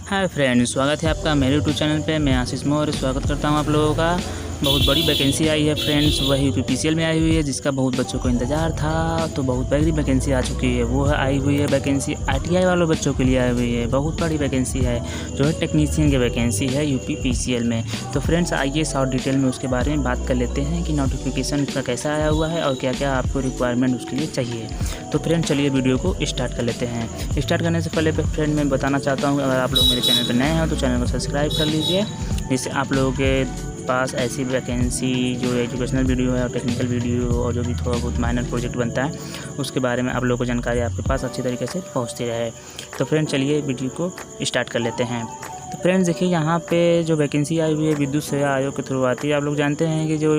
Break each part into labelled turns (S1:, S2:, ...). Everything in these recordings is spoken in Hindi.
S1: हाय फ्रेंड्स, स्वागत है आपका मेरे यूट्यूब चैनल पे। मैं आशीष मौर्य स्वागत करता हूं आप लोगों का। बहुत बड़ी वैकेंसी आई है फ्रेंड्स, वही यूपीपीसीएल में आई हुई है, जिसका बहुत बच्चों को इंतज़ार था। तो बहुत बड़ी वैकेंसी आ चुकी है, वो है आई हुई है वैकेंसी आईटीआई वालों बच्चों के लिए आई हुई है। बहुत बड़ी वैकेंसी है जो है टेक्नीशियन की वैकेंसी है यूपीपीसीएल में। तो फ्रेंड्स आइए शॉर्ट डिटेल में उसके बारे में बात कर लेते हैं कि नोटिफिकेशन उसका कैसा आया हुआ है और क्या क्या आपको रिक्वायरमेंट उसके लिए चाहिए। तो फ्रेंड चलिए वीडियो को स्टार्ट कर लेते हैं। स्टार्ट करने से पहले फ्रेंड मैं बताना चाहता हूँ, अगर आप लोग मेरे चैनल पर नए हैं तो चैनल को सब्सक्राइब कर लीजिए, जिससे आप लोगों के पास ऐसी वैकेंसी जो एजुकेशनल वीडियो है और टेक्निकल वीडियो और जो भी थोड़ा बहुत माइनर प्रोजेक्ट बनता है उसके बारे में आप लोगों को जानकारी आपके पास अच्छी तरीके से पहुंचती रहे। तो फ्रेंड चलिए वीडियो को स्टार्ट कर लेते हैं। तो फ्रेंड्स देखिए, यहाँ पे जो वैकेंसी आई हुई है विद्युत सेवा आयोग के थ्रू आती है। आप लोग जानते हैं कि जो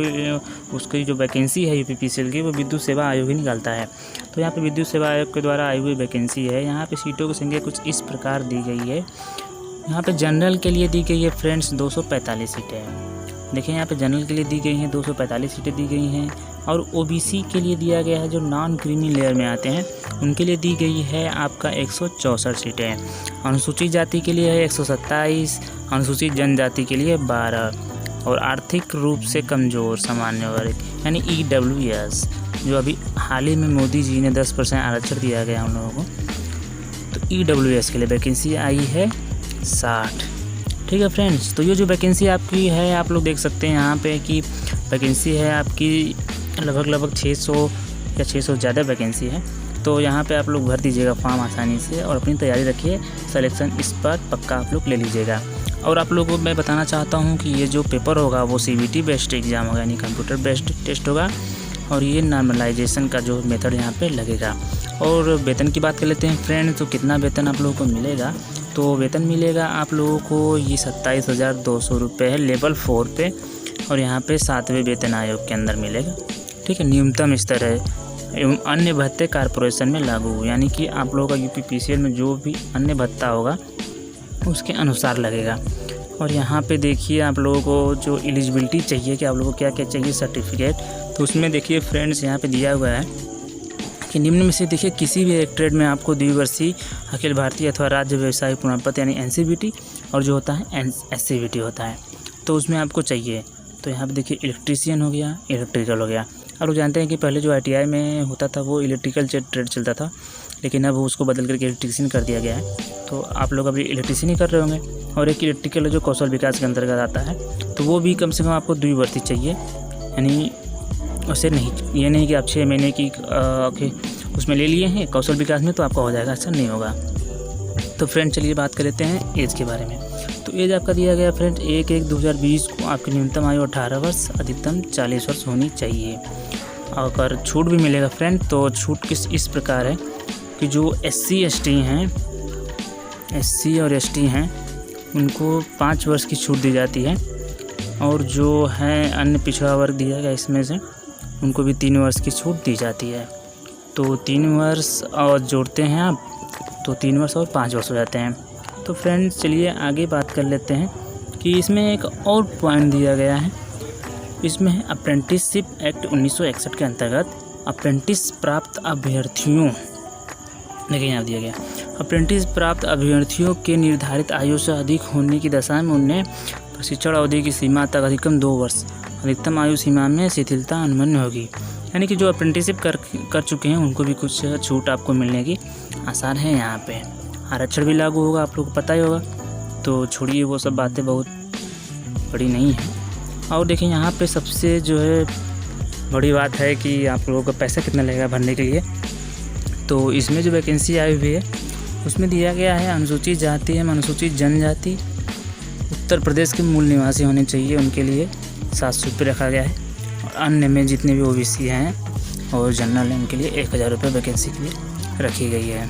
S1: उसकी जो वैकेंसी है यूपीपीसीएल की वो विद्युत सेवा आयोग ही निकालता है। तो यहाँ पे विद्युत सेवा आयोग के द्वारा आई हुई वैकेंसी है। यहाँ पे सीटों की संख्या कुछ इस प्रकार दी गई है। यहाँ पे जनरल के लिए दी गई है फ्रेंड्स 245 सीटें। देखिए यहाँ पे जनरल के लिए दी गई हैं 245 सीटें दी गई हैं, और ओबीसी के लिए दिया गया है, जो नॉन क्रीमी लेयर में आते हैं उनके लिए दी गई है आपका 164 सीटें। अनुसूचित जाति के लिए है 127, अनुसूचित जनजाति के लिए 12, और आर्थिक रूप से कमज़ोर सामान्य वर्ग यानी EWS, जो अभी हाल ही में मोदी जी ने 10% आरक्षण दिया गया उन लोगों को, तो EWS के लिए वैकेंसी आई है 60। ठीक है फ्रेंड्स, तो ये जो वैकेंसी आपकी है आप लोग देख सकते हैं यहाँ पे कि वैकेंसी है आपकी लगभग 600 या 600 ज़्यादा वैकेंसी है। तो यहाँ पे आप लोग भर दीजिएगा फॉर्म आसानी से और अपनी तैयारी रखिए, सिलेक्शन इस पर पक्का आप लोग ले लीजिएगा। और आप लोगों को मैं बताना चाहता हूँ कि ये जो पेपर होगा वो CBT बेस्ड एग्ज़ाम होगा, यानी कंप्यूटर बेस्ड टेस्ट होगा, और ये नॉर्मलाइजेशन का जो मेथड यहाँ पे लगेगा। और वेतन की बात कर लेते हैं फ्रेंड, तो कितना वेतन आप लोगों को मिलेगा? तो वेतन मिलेगा आप लोगों को ये 27,200 रुपये है लेवल 4 पे, और यहाँ पे 7वें वेतन आयोग के अंदर मिलेगा। ठीक है, न्यूनतम स्तर है एवं अन्य भत्ते कॉर्पोरेशन में लागू, यानी कि आप लोगों का यूपीपीसीएल में जो भी अन्य भत्ता होगा उसके अनुसार लगेगा। और यहाँ पे देखिए आप लोगों को जो एलिजिबिलिटी चाहिए कि आप लोगों को क्या क्या चाहिए सर्टिफिकेट, तो उसमें देखिए फ्रेंड्स यहाँ पे दिया हुआ है कि निम्न में से देखिए किसी भी एक ट्रेड में आपको द्विवर्षीय अखिल भारतीय अथवा राज्य व्यवसाय प्रमाण पत्र यानी NCVT, और जो होता है SCVT होता है, तो उसमें आपको चाहिए। तो यहाँ पे देखिए इलेक्ट्रीशियन हो गया, इलेक्ट्रिकल हो गया। और वो जानते हैं कि पहले जो ITI में होता था वो इलेक्ट्रिकल ट्रेड चलता था, लेकिन अब उसको बदल करके इलेक्ट्रीशियन कर दिया गया है। तो आप लोग अभी इलेक्ट्रीशियन ही कर रहे होंगे। और एक इलेक्ट्रिकल जो कौशल विकास के अंतर्गत आता है, तो वो भी कम से कम आपको द्विवर्षीय चाहिए, यानी उससे नहीं, ये नहीं कि आप 6 महीने की उसमें ले लिए हैं कौशल विकास में तो आपका हो जाएगा, अच्छा नहीं होगा। तो फ्रेंड चलिए बात कर लेते हैं एज के बारे में। तो एज आपका दिया गया फ्रेंड 1/1/2020 को आपकी न्यूनतम आयु 18 वर्ष, अधिकतम 40 वर्ष होनी चाहिए। अगर छूट भी मिलेगा फ्रेंड, तो छूट किस इस प्रकार है कि जो SC और ST हैं उनको 5 वर्ष की छूट दी जाती है, और जो है अन्य पिछड़ा वर्ग दिया गया इसमें से उनको भी 3 वर्ष की छूट दी जाती है। तो 3 वर्ष और जोड़ते हैं आप तो 3 वर्ष और 5 वर्ष हो जाते हैं। तो फ्रेंड्स चलिए आगे बात कर लेते हैं कि इसमें एक और पॉइंट दिया गया है, इसमें है अप्रेंटिसशिप एक्ट 1961 के अंतर्गत अप्रेंटिस प्राप्त अभ्यर्थियों, देखिए यहाँ दिया गया, अप्रेंटिस प्राप्त अभ्यर्थियों के निर्धारित आयु से अधिक होने की दशा में उन्हें प्रशिक्षण अवधि की सीमा तक अधिकतम 2 वर्ष अधिकतम आयु सीमा में शिथिलता अनुमन्य होगी। यानी कि जो अप्रेंटिसशिप कर चुके हैं उनको भी कुछ छूट आपको मिलने की आसार है। यहाँ पे आरक्षण भी लागू होगा, आप लोग को पता ही होगा। तो छोड़िए वो सब बातें, बहुत बड़ी नहीं है। और देखिए यहाँ पे सबसे जो है बड़ी बात है कि आप लोगों को पैसा कितना लगेगा भरने के लिए। तो इसमें जो वैकेंसी आई हुई है उसमें दिया गया है अनुसूचित जाति एवं अनुसूचित जनजाति उत्तर प्रदेश के मूल निवासी होने चाहिए, उनके लिए 700 रुपये रखा गया है। और अन्य में जितने भी OBC हैं और जनरल हैं उनके लिए 1000 रुपये वैकेंसी के लिए रखी गई है।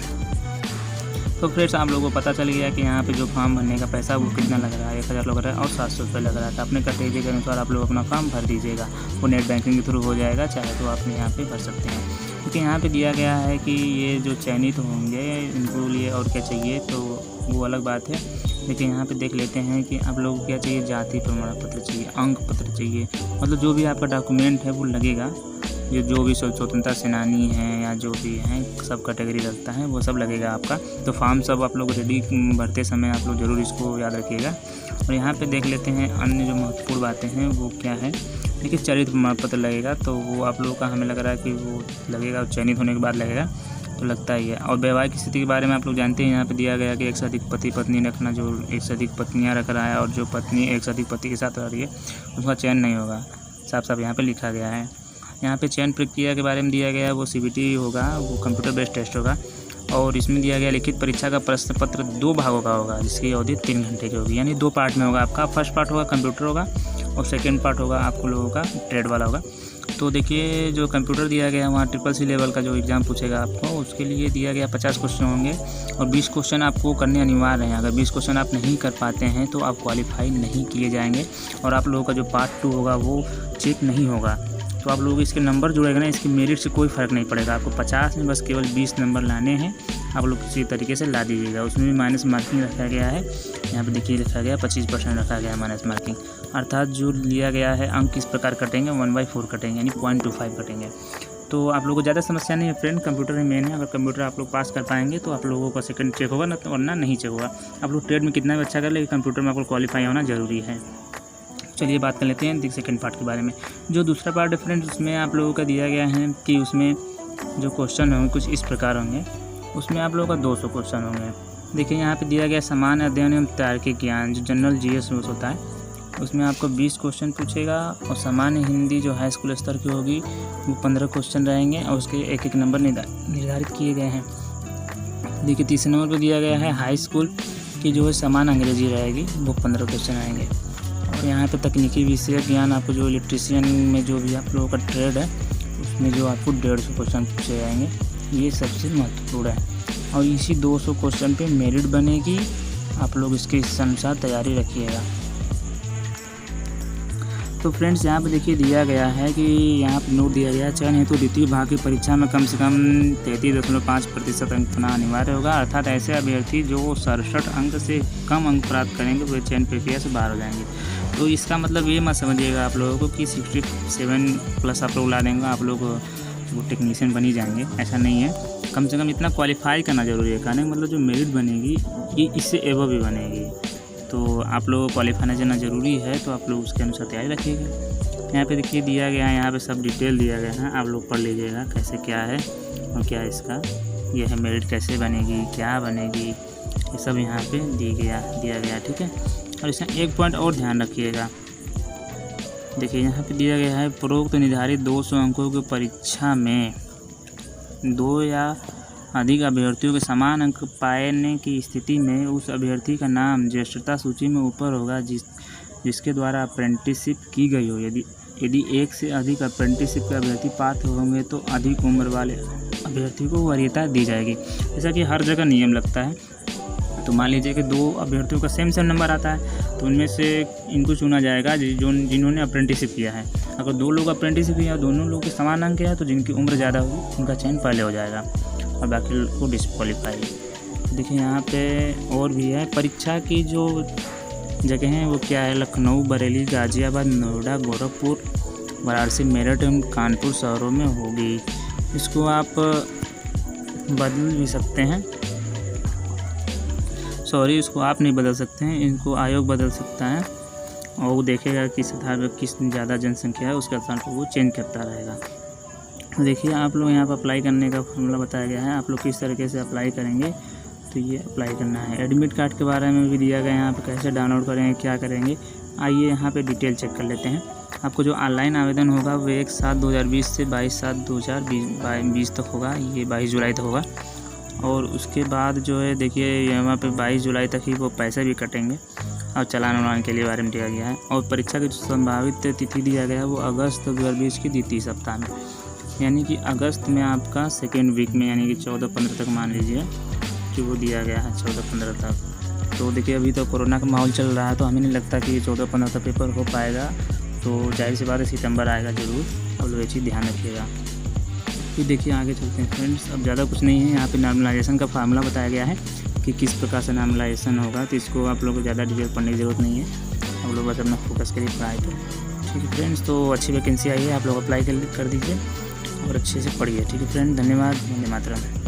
S1: तो फ्रेंड्स आप लोगों को पता चल गया कि यहाँ पे जो फॉर्म भरने का पैसा वो कितना लग रहा है, 1000 लग रहा है और 700 रुपये लग रहा था। अपने कैटेगरी के अनुसार आप लोग अपना फॉर्म भर दीजिएगा, वो नेट बैंकिंग के थ्रू हो जाएगा, चाहे तो आप यहाँ पे भर सकते हैं। क्योंकि यहाँ पे दिया गया है कि ये जो चयनित होंगे इनको लिए और क्या चाहिए, तो वो अलग बात है। लेकिन यहाँ पे देख लेते हैं कि आप लोगों को क्या चाहिए, जाति प्रमाण पत्र चाहिए, अंक पत्र चाहिए, मतलब जो भी आपका डॉक्यूमेंट है वो लगेगा। ये जो भी स्वतंत्रता सेनानी हैं या जो भी हैं सब कैटेगरी लगता है वो सब लगेगा आपका। तो फॉर्म सब आप लोग रेडी भरते समय आप लोग ज़रूर इसको याद रखिएगा। और यहाँ पे देख लेते हैं अन्य जो महत्वपूर्ण बातें हैं वो क्या है। देखिए चरित्र प्रमाण पत्र लगेगा, तो वो आप लोगों का हमें लग रहा है कि वो लगेगा, चयनित होने के बाद लगेगा, तो लगता ही है। और वैवाहिक स्थिति के बारे में आप लोग जानते हैं, यहाँ पे दिया गया कि एक से अधिक पति पत्नी रखना, जो एक से अधिक पत्नियाँ रख रहा है और जो पत्नी एक से अधिक पति के साथ रह रही है उसका चयन नहीं होगा, साफ साफ यहाँ पे लिखा गया है। यहाँ पे चयन प्रक्रिया के बारे में दिया गया है, वो CBT होगा, वो कंप्यूटर बेस्ड टेस्ट होगा। और इसमें दिया गया लिखित परीक्षा का प्रश्न पत्र 2 भागों का होगा, जिसकी अवधि 3 घंटे की होगी, यानी 2 पार्ट में होगा आपका। फर्स्ट पार्ट होगा कंप्यूटर होगा और सेकेंड पार्ट होगा आपको लोगों का ट्रेड वाला होगा। तो देखिए जो कंप्यूटर दिया गया है वहाँ CCC लेवल का जो एग्ज़ाम पूछेगा आपको, उसके लिए दिया गया 50 क्वेश्चन होंगे और 20 क्वेश्चन आपको करने अनिवार्य हैं। अगर 20 क्वेश्चन आप नहीं कर पाते हैं तो आप क्वालिफाई नहीं किए जाएंगे और आप लोगों का जो पार्ट 2 होगा वो चेक नहीं होगा। तो आप लोगों के इसके नंबर जुड़ेगा ना, इसकी मेरिट से कोई फ़र्क नहीं पड़ेगा। आपको 50 में बस केवल 20 नंबर लाने हैं, आप लोग किसी तरीके से ला दीजिएगा। उसमें भी माइनस मार्किंग रखा गया है, यहाँ पे देखिए लिखा गया 25% रखा गया है माइनस मार्किंग। अर्थात जो लिया गया है अंक किस प्रकार कटेंगे, 1/4 कटेंगे, यानी 0.25 कटेंगे। तो आप लोगों को ज़्यादा समस्या नहीं है फ्रेंड, कंप्यूटर में मेन है। अगर कंप्यूटर आप लोग पास कर पाएंगे तो आप लोगों का सेकंड चेक होगा, ना वरना नहीं चेक होगा। आप लोग ट्रेड में कितना भी अच्छा कर लेकिन कंप्यूटर में आपको क्वालिफाई होना ज़रूरी है। चलिए बात कर लेते हैं सेकंड पार्ट के बारे में। जो दूसरा पार्ट है फ्रेंड्स, उसमें आप लोगों का दिया गया है कि उसमें जो क्वेश्चन होंगे कुछ इस प्रकार होंगे। उसमें आप लोगों का 200 क्वेश्चन होंगे। देखिए यहाँ पे दिया गया सामान्य अध्ययन एवं तार्किक ज्ञान, जो जनरल GS होता है, उसमें आपको 20 क्वेश्चन पूछेगा। और सामान्य हिंदी जो हाई स्कूल स्तर की होगी वो 15 क्वेश्चन रहेंगे और उसके एक नंबर निर्धारित किए गए हैं। देखिए तीसरे नंबर पर दिया गया है हाई स्कूल की जो है सामान्य अंग्रेजी रहेगी, वो 15 क्वेश्चन आएंगे। और यहाँ पे तकनीकी विषय ज्ञान आपको जो इलेक्ट्रीशियन में जो भी आप लोगों का ट्रेड है उसमें जो आपको 150 क्वेश्चन पूछे जाएंगे, ये सबसे महत्वपूर्ण है। और इसी 200 क्वेश्चन पे मेरिट बनेगी, आप लोग इसके अनुसार तैयारी रखिएगा। तो फ्रेंड्स यहाँ पे देखिए दिया गया है कि यहाँ पे नोट दिया गया है, चयन हेतु द्वितीय भाग की परीक्षा में कम से कम 33.5% अंक पाना अनिवार्य होगा। अर्थात ऐसे अभ्यर्थी जो 67 अंक से कम अंक प्राप्त करेंगे वे चयन प्रक्रिया से बाहर हो जाएंगे। तो इसका मतलब ये मत समझिएगा आप लोगों को कि 67+ आप लोग ला देंगे आप लोग वो टेक्नीशियन बन ही जाएंगे, ऐसा नहीं है। कम से कम इतना क्वालिफाई करना ज़रूरी है। कहने का मतलब जो मेरिट बनेगी ये इससे एवं भी बनेगी, तो आप लोग क्वालिफाई करना ज़रूरी है, तो आप लोग उसके अनुसार तैयारी रखिएगा। यहाँ पे देखिए दिया गया है, यहाँ पे सब डिटेल दिया गया है, आप लोग पढ़ लीजिएगा कैसे क्या है और क्या इसका ये है, मेरिट कैसे बनेगी, क्या बनेगी, ये सब यहाँ पे दिया गया ठीक है। और इसमें एक पॉइंट और ध्यान रखिएगा, देखिए यहाँ पे दिया गया है उपरोक्त निर्धारित 200 अंकों की परीक्षा में 2 या अधिक अभ्यर्थियों के समान अंक पाने की स्थिति में उस अभ्यर्थी का नाम ज्येष्ठता सूची में ऊपर होगा जिसके द्वारा अप्रेंटिसशिप की गई हो। यदि 1 से अधिक अप्रेंटिसशिप के अभ्यर्थी पात्र होंगे तो अधिक उम्र वाले अभ्यर्थी को वरीयता दी जाएगी। जैसा कि हर जगह नियम लगता है, तो मान लीजिए कि 2 अभ्यर्थियों का सेम नंबर आता है तो उनमें से इनको चुना जाएगा जिन्होंने अप्रेंटिसशिप किया है। अगर 2 लोग अप्रेंटिसशिप किया, दोनों लोग के समान अंक है, तो जिनकी उम्र ज़्यादा होगी उनका चयन पहले हो जाएगा और बाकी को डिस्क्वालीफाई। देखिए यहाँ पे और भी है, परीक्षा की जो जगह हैं वो क्या है, लखनऊ, बरेली, गाज़ियाबाद, नोएडा, गोरखपुर, वाराणसी, मेरठ एवं कानपुर शहरों में होगी। इसको आप बदल भी सकते हैं, सॉरी इसको आप नहीं बदल सकते हैं, इनको आयोग बदल सकता है और वो देखेगा किस आधार पर किस ज़्यादा जनसंख्या है उसके आधार पर वो चेंज करता रहेगा। देखिए आप लोग यहाँ पर अप्लाई करने का फॉर्मूला बताया गया है, आप लोग किस तरीके से अप्लाई करेंगे, तो ये अप्लाई करना है। एडमिट कार्ड के बारे में भी दिया गया है, यहाँ पे कैसे डाउनलोड करेंगे, क्या करेंगे, आइए यहाँ पे डिटेल चेक कर लेते हैं। आपको जो ऑनलाइन आवेदन होगा वो 1/7/2020 से 22/7/2020 तक होगा, ये 22 जुलाई तक होगा। और उसके बाद जो है देखिए यहाँ पे 22 जुलाई तक ही वो पैसे भी कटेंगे और चालान वालान के लिए बारे में दिया गया है। और परीक्षा की जो संभावित तिथि दिया गया है वो अगस्त 2020 की द्वितीय सप्ताह में, यानी कि अगस्त में आपका सेकेंड वीक में, यानी कि 14-15 तक मान लीजिए कि वो दिया गया है 14-15 तक। तो देखिए अभी तो कोरोना का माहौल चल रहा है, तो हमें नहीं लगता कि 14-15 तक पेपर हो पाएगा, तो जाहिर सी बात है सितंबर आएगा ज़रूर, अब लोग ये चीज़ ध्यान रखिएगा। फिर देखिए आगे चलते हैं फ्रेंड्स, अब ज़्यादा कुछ नहीं है, यहाँ पे नॉर्मलाइजेशन का फार्मूला बताया गया है कि किस प्रकार से नॉर्मलाइजेशन होगा, तो इसको आप लोगों को ज़्यादा डिटेल पढ़ने की ज़रूरत नहीं है, आप लोग बस अपना फोकस करिए पढ़ाई पर। ठीक है फ्रेंड्स, तो अच्छी वैकेंसी आई है, आप लोग अप्लाई कर दीजिए और अच्छे से पढ़िए। ठीक है फ्रेंड, धन्यवाद, वंदे मातरम।